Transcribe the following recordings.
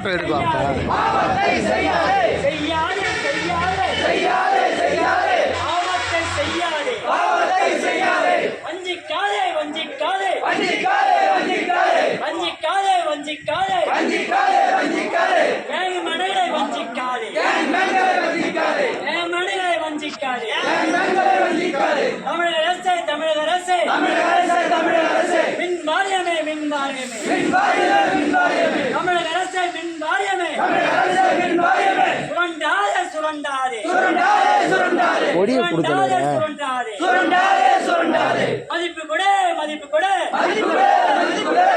Photo எடுக்கலாம். பாவத்தை செய்யாதே செய்யாதே செய்யாதே செய்யாதே செய்யாதே பாவத்தை செய்யாதே பாவத்தை செய்யாதே வஞ்சிக்காதே வஞ்சிக்காதே வஞ்சிக்காதே வஞ்சிக்காதே வஞ்சிக்காதே வஞ்சிக்காதே வஞ்சிக்காதே வஞ்சிக்காதே ஏன் மனதை வஞ்சிக்காதே ஏன் மனதை வஞ்சிக்காதே ஏன் மனதை வஞ்சிக்காதே ஏன் மனதை வஞ்சிக்காதே தமிழக அரசே தமிழக அரசே தமிழக அரசே தமிழக அரசே மின் வாரியமே மின் வாரியமே மின் வாரியமே மின் வாரியமே தமிழக அரசே மின் வாரியமே தமிழக அரசே மின் வாரியமே சுரண்டாதே சுரண்டாதே சுரண்டாதே சுரண்டாதே கொடியை கொடுத்தாதே சுரண்டாதே சுரண்டாதே சுரண்டாதே மதிப்பு கொடு மதிப்பு கொடு மதிப்பு கொடு மதிப்பு கொடு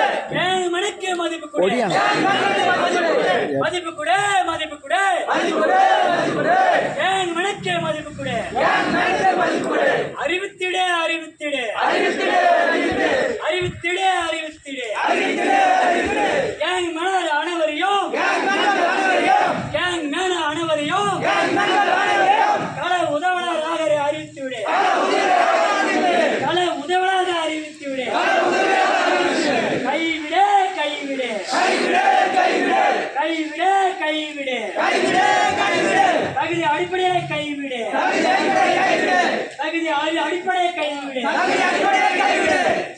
ஏன் மணிக்கு மதிப்பு கொடு மதிப்பு கொடு மதிப்பு கொடு மதிப்பு கொடு மதிப்பு கொடு ஏன் மணிக்கு மதிப்பு கொடு ஏன் மணிக்கு மதிப்பு கொடு அறிவித்திடு அறிவித்திடு அறிவித்திடு அறிவித்திடு அறிவித்திடு அறிவித்திடு அறிவித்திடு ஏன் மணல் அனைவரையும் ஏன் மணல் அனைவரையும் ஏன் மேன அனைவரையும் ஏன் மணல் அனைவரையும் கல உதவலாக அறிவித்துவிடு கல உதவலாக அறிவித்துவிடு கைவிடு கைவிடு கைவிடு கைவிடு கைவிடு கைவிடு கைவிடு கைவிடு தகுதி அடிப்படையை கைவிடு தகுதி அடிப்படையை கைவிடு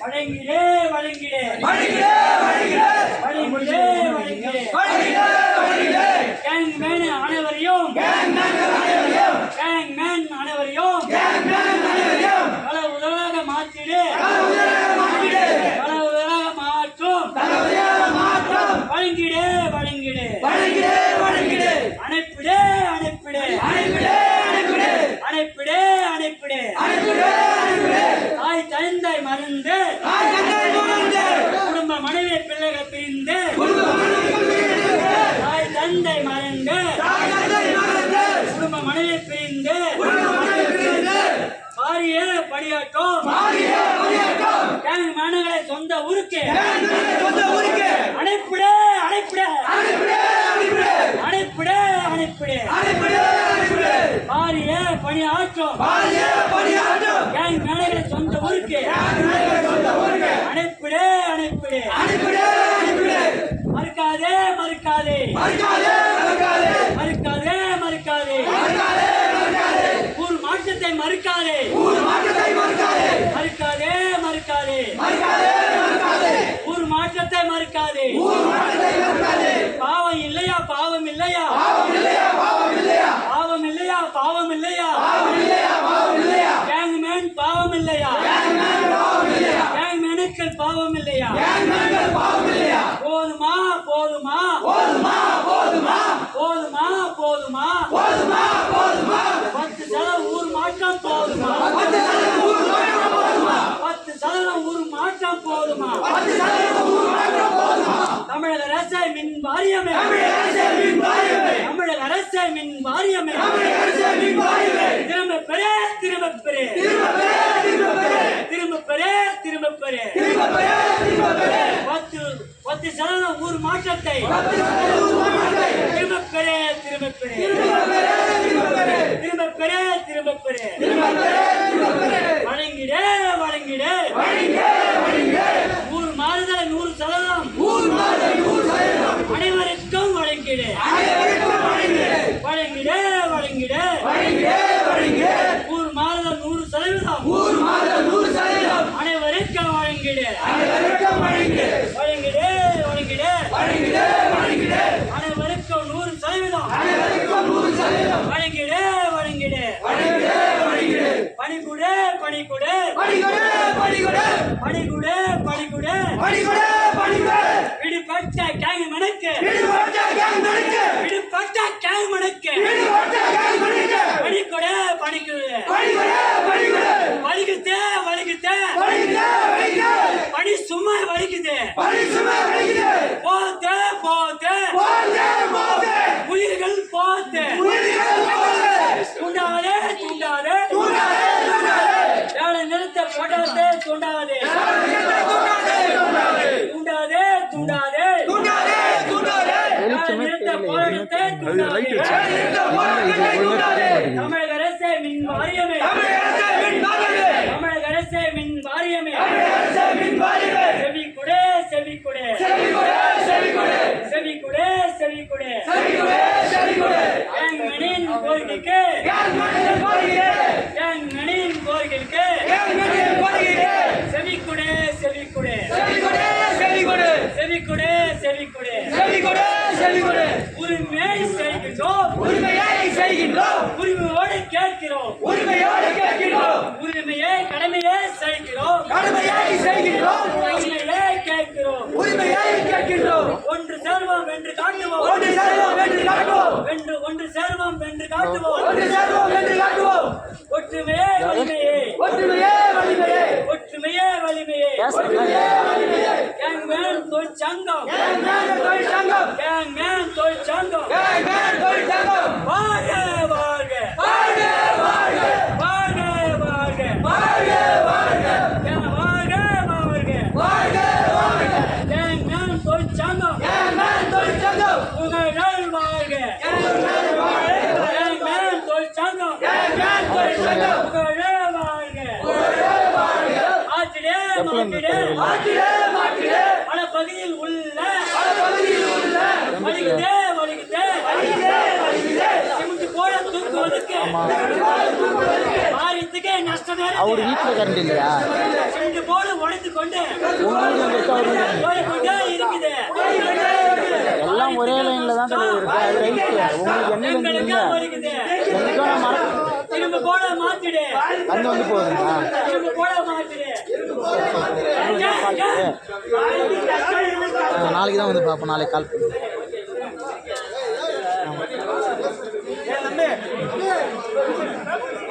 வழங்கிடு வழங்கிடு வழங்கிடு வழங்கிடு வழங்கிடு வழங்கிடு கேங் மேன் அனைவரையும் கேங் மேன் அனைவரையும் பல உதவாக மாற்றிடு பல உதவாக மாற்றும் வழங்கிடு வழங்கிடு வழங்கிடு வழங்கிடு அணைப்பிடு அணைப்பிடு அணைப்பிடு அணைப்பிடு அணைப்பிடு அணைப்பிடு தாய் தந்தை மறந்து குடும்ப மனைவி பிள்ளைகள் பிரிந்து தாய் தந்தை மறந்து குடும்ப மனைவி பிரிந்து பாரிய படியாட்டும் கேங் மனங்களை சொந்த ஊருக்கு அணைப்பிடு அணைப்பிடு அணைப்பிடு அணைப்பிடு பாரிய பணியாற்றும் கேங் மனங்களை சொந்த ஊருக்கு அணைப்பிடு அணைப்பிடு மறுக்காதே மறுக்காதே மறுக்காதே மறுக்காதே ஊர் மாற்றத்தை மறுக்காதே மறுக்காதே மறுக்காதே ஊர் மாற்றத்தை மறுக்காதே பாவம் இல்லையா பாவம் இல்லையா பாவம் இல்லையா பாவம் இல்லையா கேங் மேன் பாவம் இல்லையா கேங் மேனுக்கள் பாவம் இல்லையா போதுமா போதுமா போதுமா போதுமா போதுமா போதுமா 10% ஊர் மாற்றம் போதுமா 10% ஊர் மாற்றம் போதுமா தமிழக அரசை மின் வாரியமே தமிழக அரசை மின் வாரியமே திரும்ப பெறே திரும்ப பெறே திரும்ப பெறே திரும்ப பெறே 10% ஊர் மாற்றத்தை திரும்ப பெறே திரும்ப பெறே திரும்ப பெறே திரும்ப பெறே வழங்கிடு வழங்கிடு ஊர் மாறுதல் 100% அனைவருக்கும் வழங்கிடு வழங்கிடு வழங்கிடு ஊர் மாறுதல் 100% அனைவருக்கும் வழங்கிடு வழங்கிடு வழங்கிடு அனைவருக்கும் 100% வழங்கிடு வழங்கிடு பணிக்குடு பணிக்குடு பணிக்குடு பணிக்குடு விடுபட்ட கேங் மனக்கு விடுபட்ட கேங் மனக்கு பணிக்குடு பணிக்குடு வலிக்குது வலிக்குது பணி சும்மா வலிக்குது போது போது உயிர்கள் போது தூண்டாதே தூண்டாதே வேலை நிறுத்த போடாதே தூண்டாதே தூண்டாதே தூண்டாதே நிறுத்த போராட்டத்தை தமிழக அரசே மின் வாரியமே தமிழக அரசே மின் வாரியமே செவி குடே செவி குடே செவி குடே செவி செவி கொடு செவி கொடு செவி கொடு என் மணியின் கோரிக்கைக்கு என் மண்ணின் கோரிக்கையே என் மணியின் கோரிக்கைக்கு என் மண்ணின் கோரிக்கையே செவி கொடு செவி கொடு செவி கொடு செவி கொடு செவி கொடு செவி கொடு செவி கொடு செவி கொடு உரிமையை செய்கின்றோம் உரிமையை செய்கின்றோம் உரிமையோடு கேட்கிறோம் உரிமையோடு கேட்கின்றோம் உரிமையை கடமையை செய்கிறோம் கடமையை செய்கின்றோம் உரிமையை கேட்கிறோம் உரிமையை கேட்கின்றோம் ஒன்று சேர்வோம் என்று காட்டுவோம் ஒன்று சேர்வோம் என்று காட்டுவோம் ஒன்று சேர்வோம் என்று காட்டுவோம் ஒன்று சேர்வோம் என்று காட்டுவோம் ஒற்றுமையே வலிமையே ஒற்றுமையே வலிமையே ஒற்றுமையே வலிமையே ஒற்றுமையே வலிமையே கேங் மேன் தொழிற்சங்கம் கேங் மேன் தொழிற்சங்கம் கேங் மேன் தொழிற்சங்கம் கேங் மேன் தொழிற்சங்கம் வாழ்க வாழ்க வாழ்க வாழ்க வாழ்க வாழ்க வாழ்க வாழ்க கேங் வாழ்க வாழ்க வாழ்க வாழ்க கேங் மேன் தொழிற்சங்கம் கேங் மேன் தொழிற்சங்கம் புகழ் வாழ்க கேங் மேன் வாழ்க கேங் மேன் தொழிற்சங்கம் கேங் மேன் தொழிற்சங்கம் புகழ் வாழ்க வாழ்க ஆற்றிலே மாற்றிலே மாற்றிடே மாற்றிடே பல பகுதியில் உள்ள பல பகுதியில் உள்ள வலிக்குதே வலிக்குதே வலிக்குதே வலிக்குதே சிமெண்ட் போல தூக்குவதற்கு ஆரியத்துக்கு நஷ்டம் அவர் வீட்டில் கரண்ட் இல்லையா சிமெண்ட் போல உடைத்து கொண்டு உங்களுக்கு போய்கொண்டே இருக்குது எல்லாம் ஒரே லைன்ல தான் இருக்கு அது ரைட்டு உங்களுக்கு என்ன எங்களுக்கு இல்லை வலிக்குது எனக்கும் மரம் திரும்ப போல மாத்திடு வந்து போகுதுங்களா திரும்ப போல மாத்திடு நாளைக்கு தான் வந்து பார்ப்போம் நாளைக்கு கால் பண்ணுறேன்